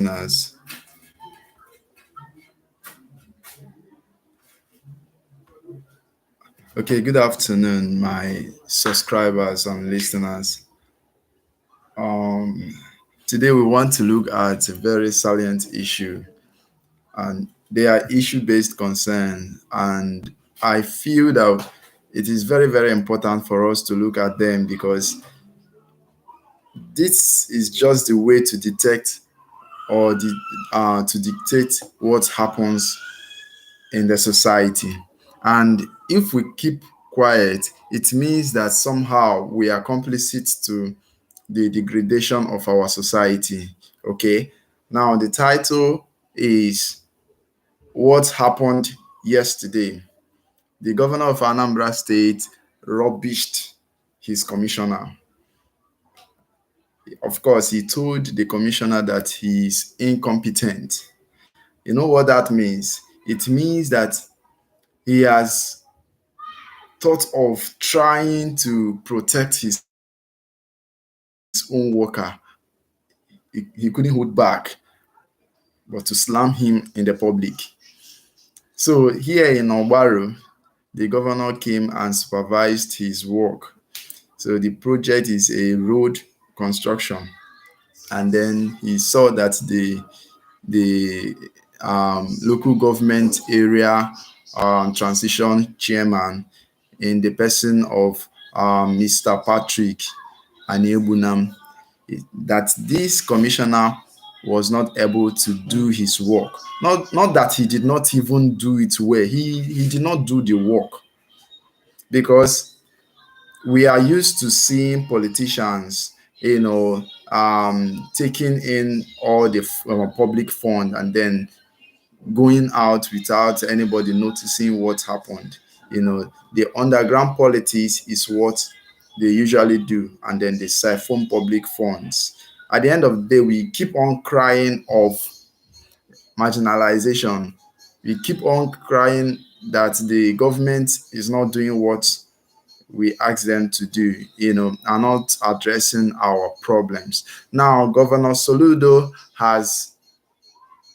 listeners. Okay, good afternoon, my subscribers and listeners. Um, Today we want to look at a very salient issue, and they are issue-based concern. And I feel that it is very, very important for us to look at them because this is just the way to detect or to dictate what happens in the society. And if we keep quiet, it means that somehow we are complicit to the degradation of our society. Okay. Now, the title is What Happened Yesterday. The governor of Anambra State rubbished his commissioner. Of course, he told the commissioner that he is incompetent. You know what that means? It means that he has thought of trying to protect his own worker. He couldn't hold back but to slam him in the public. So here in Obaru, the governor came and supervised his work. So the project is a road construction, and then he saw that the local government area transition chairman, in the person of Mr. Patrick Anebunam, that this commissioner was not able to do his work. Not that he did not even do it well. He did not do the work because we are used to seeing politicians, taking in all the public fund and then going out without anybody noticing what happened. The underground politics is what they usually do, and then they siphon public funds. At the end of the day, we keep on crying of marginalization. We keep on crying that the government is not doing what we ask them to do, are not addressing our problems. Now, Governor Soludo has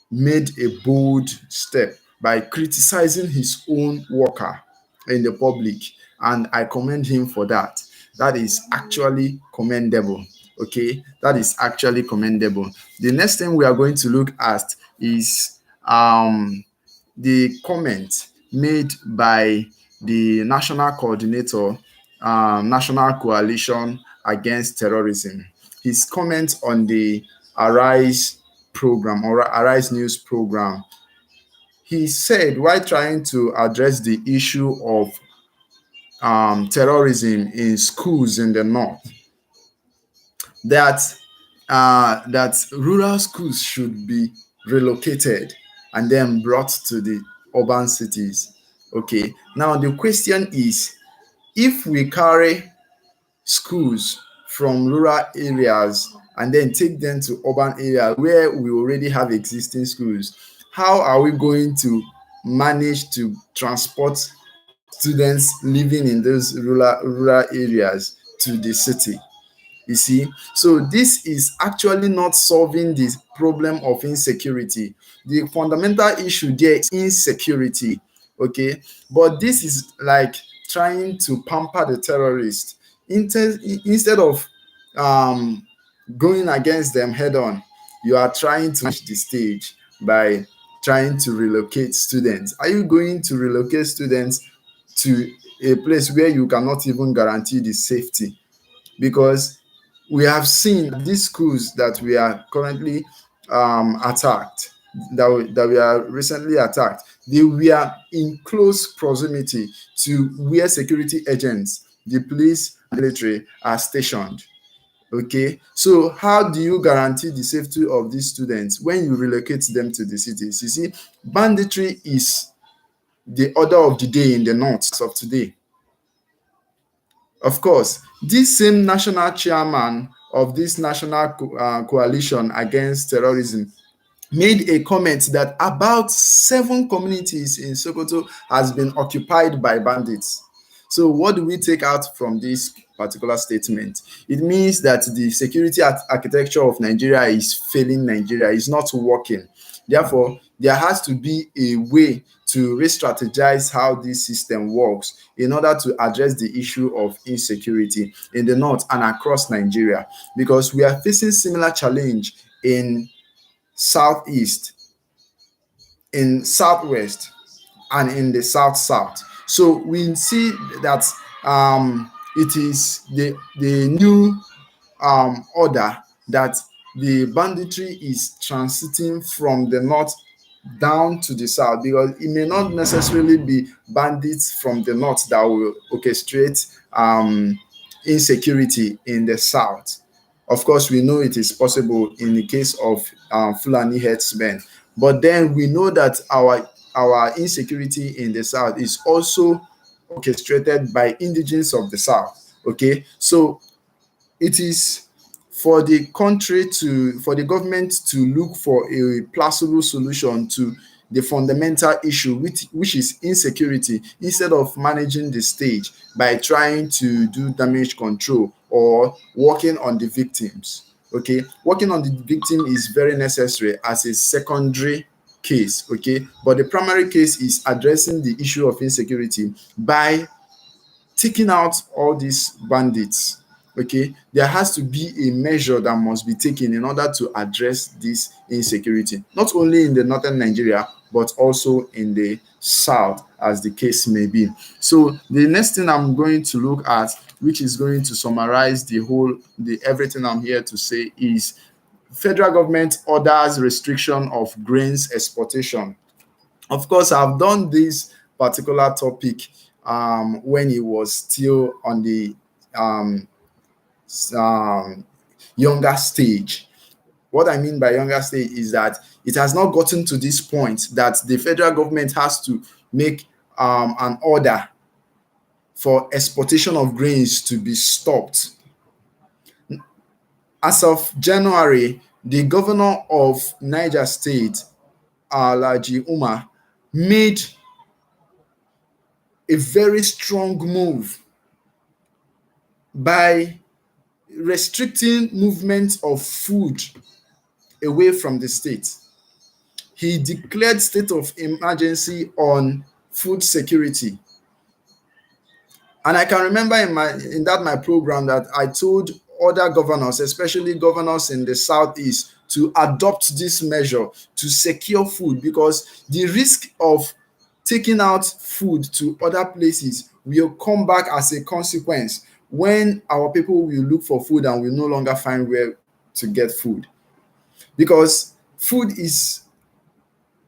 made a bold step by criticizing his own worker in the public, and I commend him for that. That is actually commendable. Okay, that is actually commendable. The next thing we are going to look at is the comment made by the national coordinator, National Coalition Against Terrorism. His comment on the Arise program or Arise News program. He said, while trying to address the issue of terrorism in schools in the north, that rural schools should be relocated and then brought to the urban cities. Okay, now the question is, if we carry schools from rural areas and then take them to urban areas where we already have existing schools, how are we going to manage to transport students living in those rural areas to the city? You see, so this is actually not solving the problem of insecurity. The fundamental issue there is insecurity. Okay, but this is like trying to pamper the terrorists instead of going against them head on. You are trying to match the stage by trying to relocate students. Are you going to relocate students to a place where you cannot even guarantee the safety? Because we have seen these schools that we are currently attacked, that we are recently attacked, they were in close proximity to where security agents, the police and military are stationed. Okay, so how do you guarantee the safety of these students when you relocate them to the cities? You see, banditry is the order of the day in the north of today. Of course, this same national chairman of this national coalition against terrorism made a comment that about 7 communities in Sokoto has been occupied by bandits. So what do we take out from this particular statement. It means that the security architecture of Nigeria is failing Nigeria, is not working. Therefore, there has to be a way to re-strategize how this system works in order to address the issue of insecurity in the north and across Nigeria, because we are facing similar challenge in southeast, in southwest, and in the south south. So we see that it is the new order that the banditry is transiting from the north down to the south, because it may not necessarily be bandits from the north that will orchestrate insecurity in the south. Of course, we know it is possible in the case of Fulani herdsmen, but then we know that our insecurity in the south is also orchestrated by indigenes of the south. Okay, so it is for the country to, for the government to look for a plausible solution to the fundamental issue, which is insecurity, instead of managing the stage by trying to do damage control or working on the victims. Okay, working on the victim is very necessary as a secondary case. Okay, but the primary case is addressing the issue of insecurity by taking out all these bandits. Okay, there has to be a measure that must be taken in order to address this insecurity, not only in the northern Nigeria but also in the south, as the case may be. So the next thing I'm going to look at, which is going to summarize the everything I'm here to say, is federal government orders restriction of grains exportation. Of course, I've done this particular topic when it was still on the um, younger stage. What I mean by younger stage is that it has not gotten to this point that the federal government has to make an order for exportation of grains to be stopped. As of January, the governor of Niger State, Alhaji Umar, made a very strong move by restricting movement of food away from the state. He declared state of emergency on food security. And I can remember in my program that I told other governors, especially governors in the southeast, to adopt this measure to secure food, because the risk of taking out food to other places will come back as a consequence when our people will look for food and will no longer find where to get food. Because food is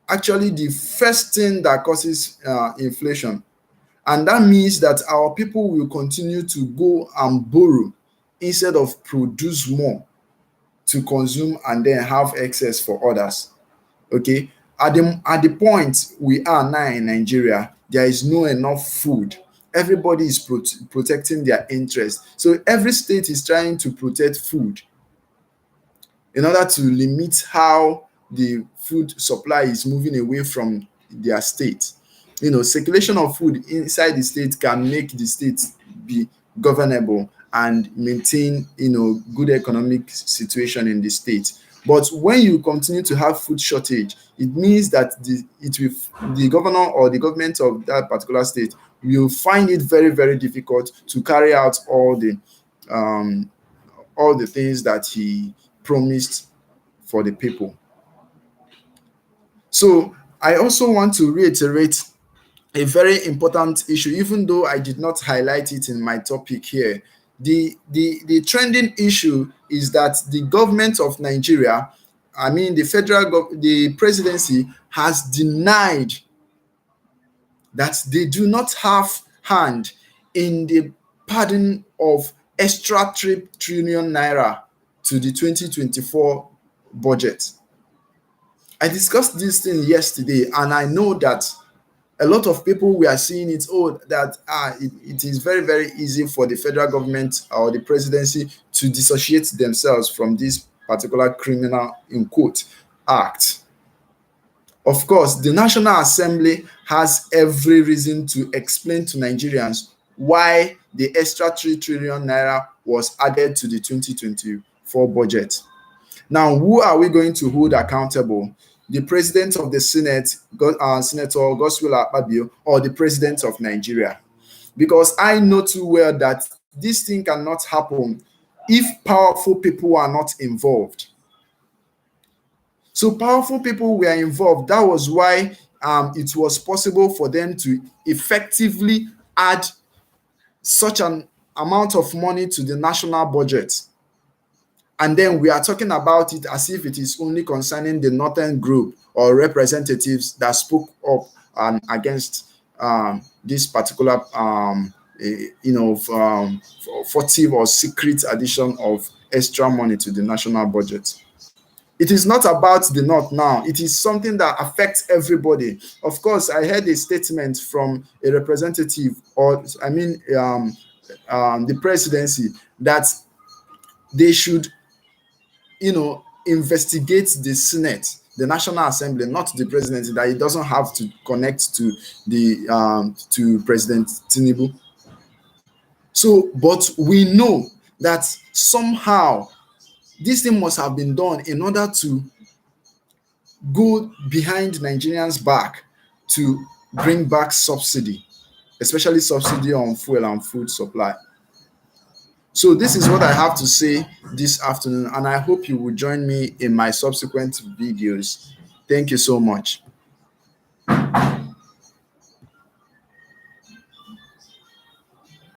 actually the first thing that causes inflation. And that means that our people will continue to go and borrow instead of produce more to consume and then have excess for others. Okay, at the point we are now in Nigeria, there is no enough food. Everybody is protecting their interest. So every state is trying to protect food in order to limit how the food supply is moving away from their state. Circulation of food inside the state can make the state be governable and maintain, good economic situation in the state. But when you continue to have food shortage, it means that the governor or the government of that particular state will find it very, very difficult to carry out all the things that he promised for the people. So I also want to reiterate a very important issue, even though I did not highlight it in my topic here. The trending issue is that the government of Nigeria, I mean the presidency, has denied that they do not have hand in the pardon of extra 3 trillion naira to the 2024 budget. I discussed this thing yesterday, and I know that a lot of people were seeing it, it is very, very easy for the federal government or the presidency to dissociate themselves from this particular criminal, in quote, act. Of course, the National Assembly has every reason to explain to Nigerians why the extra 3 trillion naira was added to the 2024 budget. Now, who are we going to hold accountable? The president of the Senate, Senator Godswill Akpabio, or the president of Nigeria? Because I know too well that this thing cannot happen if powerful people are not involved. So powerful people were involved. That was why it was possible for them to effectively add such an amount of money to the national budget. And then we are talking about it as if it is only concerning the northern group or representatives that spoke up against this particular, furtive or secret addition of extra money to the national budget. It is not about the North now. It is something that affects everybody. Of course, I heard a statement from a representative, or I mean, the presidency, that they should, investigate the Senate, the National Assembly, not the presidency, that it doesn't have to connect to the to President Tinubu. So, but we know that somehow this thing must have been done in order to go behind Nigerians' back to bring back subsidy, especially subsidy on fuel and food supply. So this is what I have to say this afternoon, and I hope you will join me in my subsequent videos. Thank you so much.